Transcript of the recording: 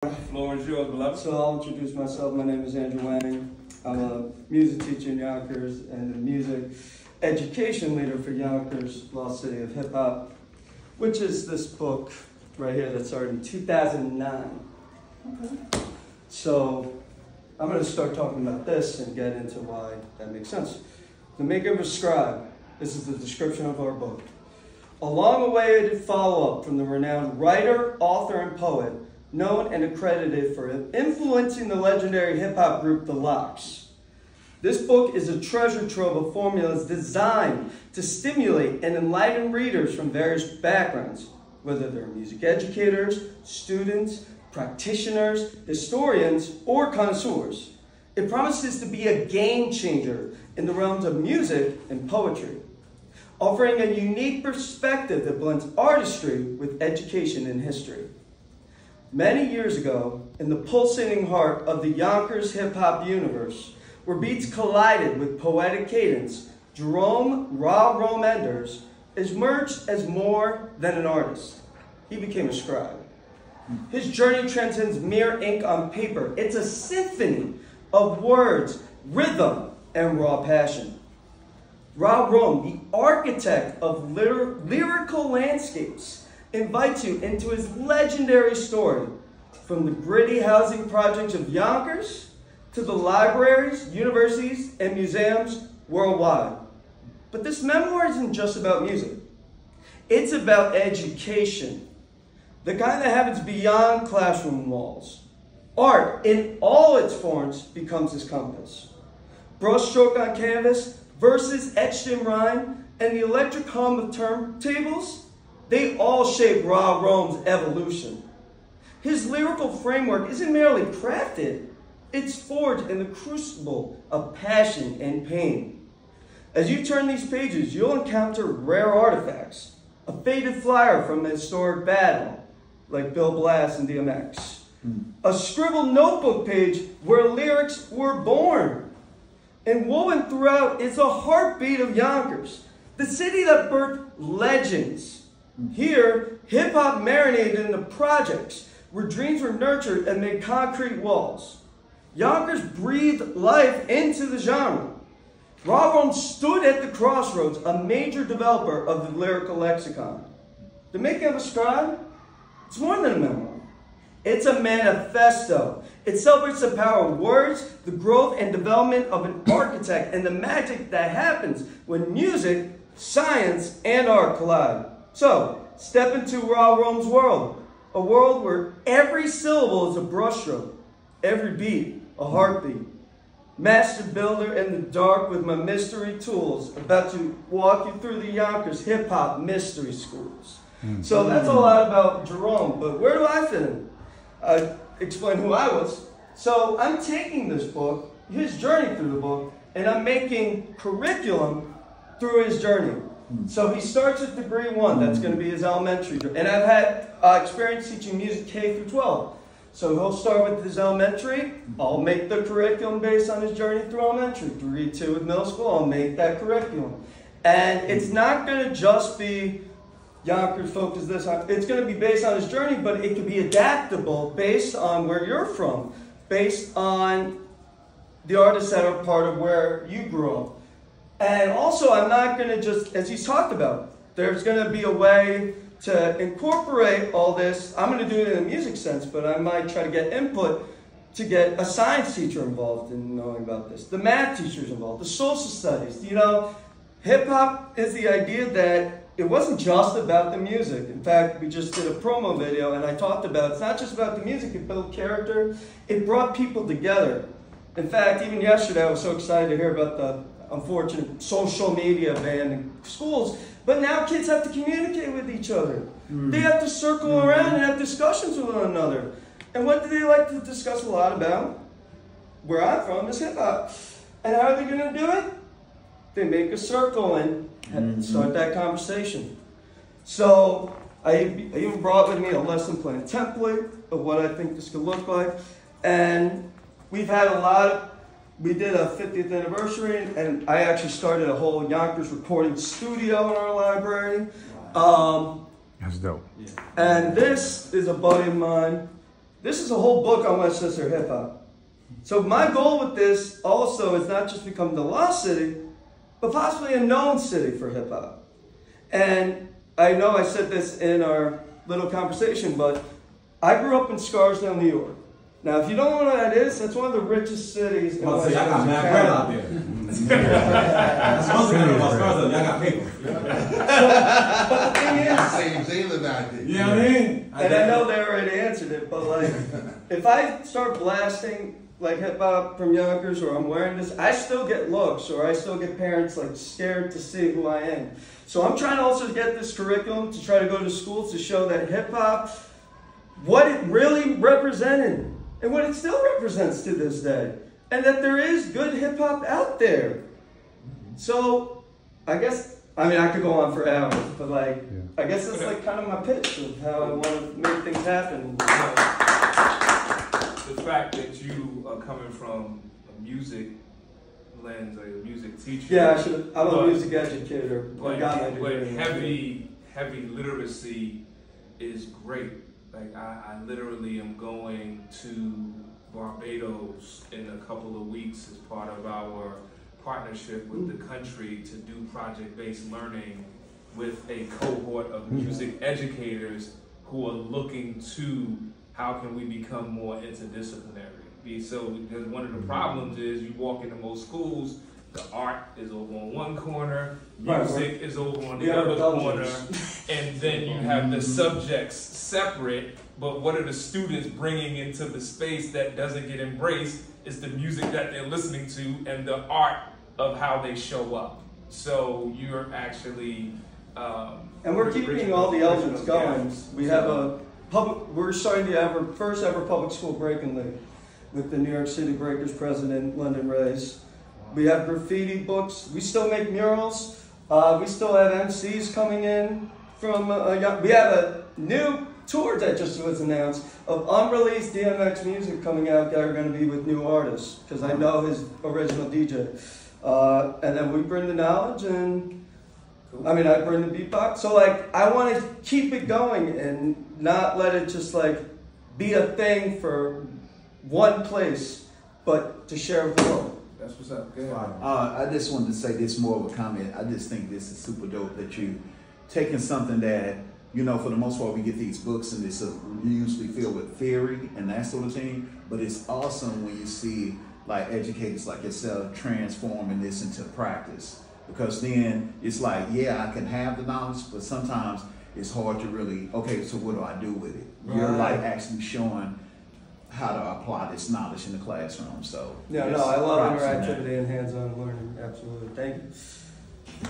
The floor is yours, beloved. So I'll introduce myself. My name is Andrew Wang. I'm a music teacher in Yonkers and a music education leader for Yonkers, Lost City of Hip Hop, which is this book right here that started in 2009. Okay. So I'm going to start talking about this and get into why that makes sense. The Making of a Scribe. This is the description of our book. A long-awaited follow-up from the renowned writer, author, and poet, known and accredited for influencing the legendary hip-hop group T.L.C.O.H.H. This book is a treasure trove of formulas designed to stimulate and enlighten readers from various backgrounds, whether they're music educators, students, practitioners, historians, or connoisseurs. It promises to be a game changer in the realms of music and poetry, offering a unique perspective that blends artistry with education and history. Many years ago, in the pulsating heart of the Yonkers hip-hop universe, where beats collided with poetic cadence, Jerome "Raw Rome" Enders emerged as more than an artist. He became a scribe. His journey transcends mere ink on paper. It's a symphony of words, rhythm, and raw passion. Raw Rome, the architect of lyrical landscapes, invites you into his legendary story, from the gritty housing projects of Yonkers to the libraries, universities, and museums worldwide. But this memoir isn't just about music. It's about education, the kind that happens beyond classroom walls. Art, in all its forms, becomes his compass. Brushstroke on canvas, verses etched in rhyme, and the electric hum of turntables, they all shape Raw Rome's evolution. His lyrical framework isn't merely crafted, it's forged in the crucible of passion and pain. As you turn these pages, you'll encounter rare artifacts, a faded flyer from a historic battle, like Bill Blass and DMX, a scribbled notebook page where lyrics were born, and woven throughout is the heartbeat of Yonkers, the city that birthed legends. Here, hip-hop marinated in the projects where dreams were nurtured amid concrete walls. Yonkers breathed life into the genre. Raw Rome stood at the crossroads, a major developer of the lyrical lexicon. The Making of a Scribe, it's more than a memoir. It's a manifesto. It celebrates the power of words, the growth and development of an architect, and the magic that happens when music, science, and art collide. So, step into Raw Rome's world, a world where every syllable is a brushstroke, every beat a heartbeat. Master builder in the dark with my mystery tools, about to walk you through the Yonkers hip-hop mystery schools. So that's a lot about Jerome, but where do I fit in? I explain who I was. So I'm taking this book, his journey through the book, and I'm making curriculum through his journey. So he starts at degree 1, that's going to be his elementary. And I've had experience teaching music K through 12. So he'll start with his elementary, I'll make the curriculum based on his journey through elementary. Degree 2 with middle school, I'll make that curriculum. And it's not going to just be Yonkers focus this on, it's going to be based on his journey, but it can be adaptable based on where you're from, based on the artists that are part of where you grew up. And also, I'm not going to just, as he's talked about, there's going to be a way to incorporate all this. I'm going to do it in a music sense, but I might try to get input to get a science teacher involved in knowing about this, the math teachers involved, the social studies. You know, hip-hop is the idea that it wasn't just about the music. In fact, we just did a promo video, and I talked about it's not just about the music, it built character. It brought people together. In fact, even yesterday, I was so excited to hear about the unfortunate social media ban in schools, but now kids have to communicate with each other. They have to circle around and have discussions with one another. And what do they like to discuss a lot about? Where I'm from is hip-hop. And how are they going to do it? They make a circle and start that conversation. So I even brought with me a lesson plan template of what I think this could look like. And we've had a lot of, we did a 50th anniversary, and I actually started a whole Yonkers recording studio in our library. That's dope. And this is a buddy of mine this is a whole book on Westchester hip-hop. So my goal with this also is not just become the lost city, but possibly a known city for hip-hop. And I know I said this in our little conversation, but I grew up in Scarsdale, New York. Now, if you don't know what that is, that's one of the richest cities in Westchester County. I got mad bread out there. That's one thing I know about Scarsdale. Y'all got paper. But the thing is, Same living out there. You know what I mean? and I know they already answered it, but like, if I start blasting like hip hop from Yonkers, or I'm wearing this, I still get looks, or I still get parents like scared to see who I am. So I'm trying to also get this curriculum to try to go to schools to show that hip hop, what it really represented, and what it still represents to this day, and that there is good hip hop out there. So I guess, I mean, I could go on for hours, but like, I guess that's like kind of my pitch of how I want to make things happen. The fact that you are coming from a music lens, like a music teacher. Yeah, I'm a music educator. But heavy literacy is great. Like I literally am going to Barbados in a couple of weeks as part of our partnership with the country to do project-based learning with a cohort of music educators who are looking to how can we become more interdisciplinary. So because one of the problems is you walk into most schools, the art is over on one corner, music is over on the other corner, and then you have the subjects separate, but what are the students bringing into the space that doesn't get embraced is the music that they're listening to and the art of how they show up. So you're actually... and we're keeping all the elements going. We have we're starting to have our first ever public school breaking league with the New York City Breakers president, Lyndon Reyes. We have graffiti books. We still make murals. We still have MCs coming in from, we have a new tour that just was announced of unreleased DMX music coming out that are going to be with new artists, because I know his original DJ. And then we bring the knowledge, and I mean, I bring the beatbox. So like, I want to keep it going and not let it just like be a thing for one place, but to share with the world. That's what's up. Good. I just wanted to say this more of a comment. I just think this is super dope that you taking something that, you know, for the most part we get these books and it's usually filled with theory and that sort of thing, but it's awesome when you see like educators like yourself transforming this into practice, because then it's like, yeah, I can have the knowledge, but sometimes it's hard to really, okay, so what do I do with it? Right. You're like actually showing how to apply this knowledge in the classroom. So yeah, no, I love interactivity and hands-on learning. Absolutely. Thank you.